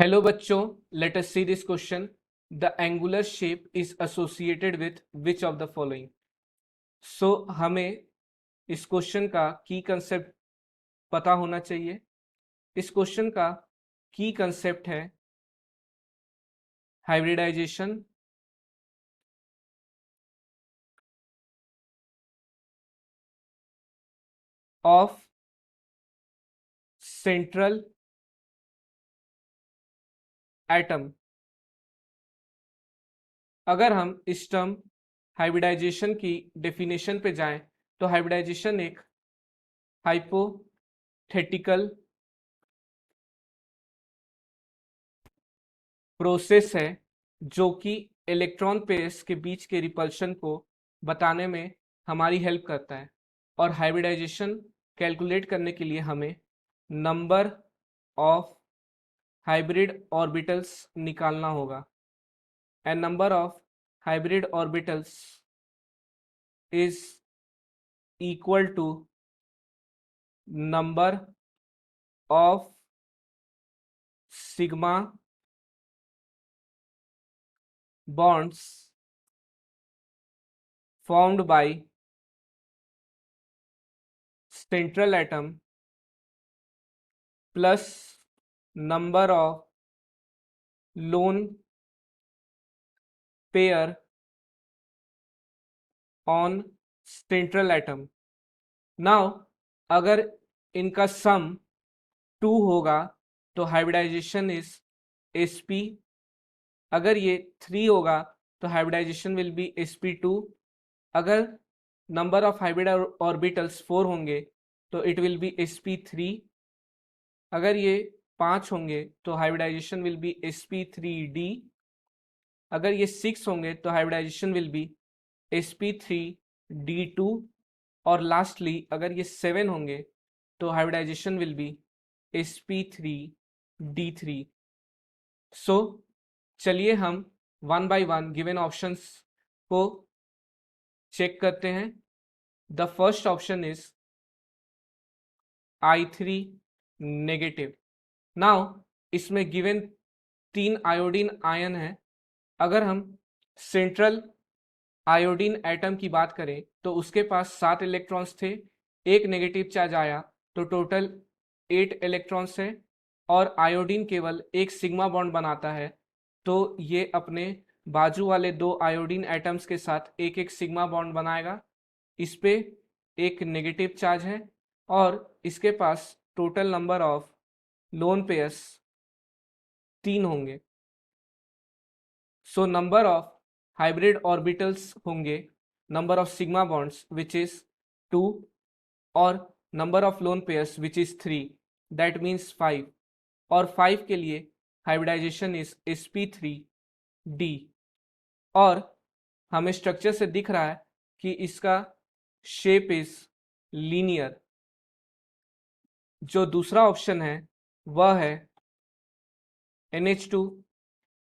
Hello बच्चों, let us see this question. The angular shape is associated with which of the following? So हमें इस question का की concept पता होना चाहिए। इस क्वेश्चन का की कंसेप्ट है हाइब्रिडाइजेशन ऑफ सेंट्रल एटम। अगर हम इस टर्म हाइब्रिडाइजेशन की डेफिनेशन पे जाएं तो हाइब्रिडाइजेशन एक हाइपोथेटिकल प्रोसेस है जो कि इलेक्ट्रॉन पेयर्स के बीच के रिपल्शन को बताने में हमारी हेल्प करता है। और हाइब्रिडाइजेशन कैलकुलेट करने के लिए हमें नंबर ऑफ हाइब्रिड ऑर्बिटल्स निकालना होगा। And number of hybrid orbitals is equal to number of sigma bonds formed by central atom plus number of lone pair on central atom. Now अगर इनका सम 2 होगा तो हाइब्रिडाइजेशन इज sp। अगर ये 3 होगा तो हाइब्रिडाइजेशन विल बी sp2। अगर number of hybrid orbitals 4 होंगे तो इट विल बी sp3। अगर ये 5 होंगे तो हाइब्रिडाइजेशन विल बी sp3d। अगर ये 6 होंगे तो हाइब्रिडाइजेशन विल बी sp3d2। और लास्टली अगर ये 7 होंगे तो हाइब्रिडाइजेशन विल बी sp3d3। सो चलिए हम one by one given options को चेक करते हैं। The first option is I3 negative. Now इसमें गिवन 3 आयोडीन आयन है। अगर हम सेंट्रल आयोडीन एटम की बात करें तो उसके पास 7 इलेक्ट्रॉन्स थे, एक नेगेटिव चार्ज आया तो टोटल 8 इलेक्ट्रॉन्स है। और आयोडीन केवल एक सिग्मा बॉन्ड बनाता है तो ये अपने बाजू वाले 2 आयोडीन एटम्स के साथ एक एक सिग्मा बॉन्ड बनाएगा। इस पे एक नेगेटिव चार्ज है और इसके पास total number of lone pairs 3 होंगे। So number of hybrid orbitals होंगे number of sigma bonds which is 2 और number of lone pairs which is 3, that means 5। और 5 के लिए हाइब्रिडाइजेशन इज sp3d। और हमें स्ट्रक्चर से दिख रहा है कि इसका शेप इज लीनियर। जो दूसरा ऑप्शन है वह है NH2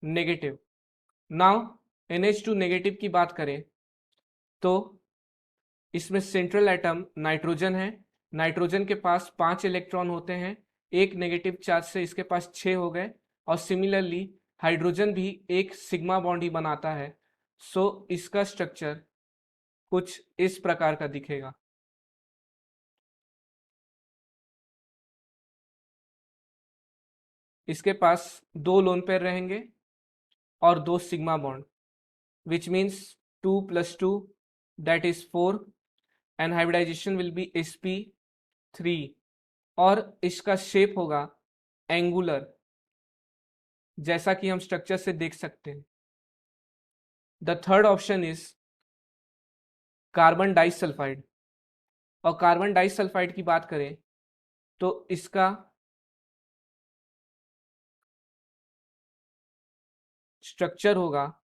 negative. Now NH2 negative की बात करें तो इसमें सेंट्रल एटम नाइट्रोजन है। नाइट्रोजन के पास 5 इलेक्ट्रॉन होते हैं, एक नेगेटिव चार्ज से इसके पास 6 हो गए। और सिमिलरली हाइड्रोजन भी एक सिग्मा बॉन्ड ही बनाता है। सो इसका स्ट्रक्चर कुछ इस प्रकार का दिखेगा। इसके पास 2 लोन पेयर रहेंगे और 2 sigma bond which means 2 + 2 that is 4 and hybridisation will be sp3। और इसका शेप होगा एंगुलर, जैसा कि हम स्ट्रक्चर से देख सकते हैं। The third option is carbon disulphide. और कार्बन डाइसल्फाइड की बात करें तो इसका स्ट्रक्चर होगा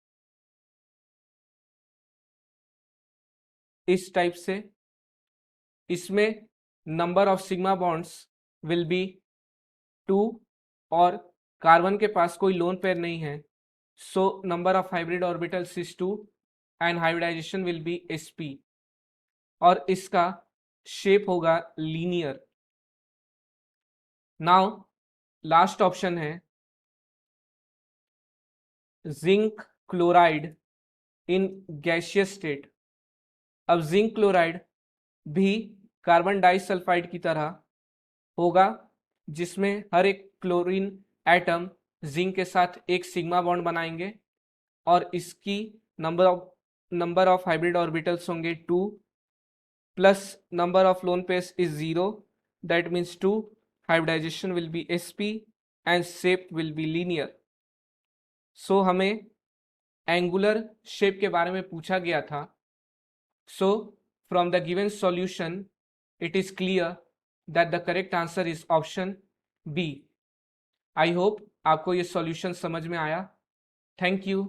इस टाइप से। इसमें number of sigma bonds will be 2 और कार्बन के पास कोई लोन पेयर नहीं है। So number of hybrid orbitals is 2 and hybridisation will be sp। और इसका शेप होगा लीनियर। नाउ लास्ट ऑप्शन है zinc chloride in gaseous state. अब जिंक क्लोराइड भी कार्बन डाइसल्फाइड की तरह होगा, जिसमें हर एक क्लोरीन एटम जिंक के साथ एक सिग्मा बॉन्ड बनाएंगे और इसकी नंबर ऑफ हाइब्रिड ऑर्बिटल्स होंगे 2 plus number of lone pairs is 0, that means 2, hybridisation will be sp and shape will be linear. So हमें एंगुलर शेप के बारे में पूछा गया था। So from the given solution it is clear that the correct answer is option B. I hope आपको ये solution समझ में आया। Thank you.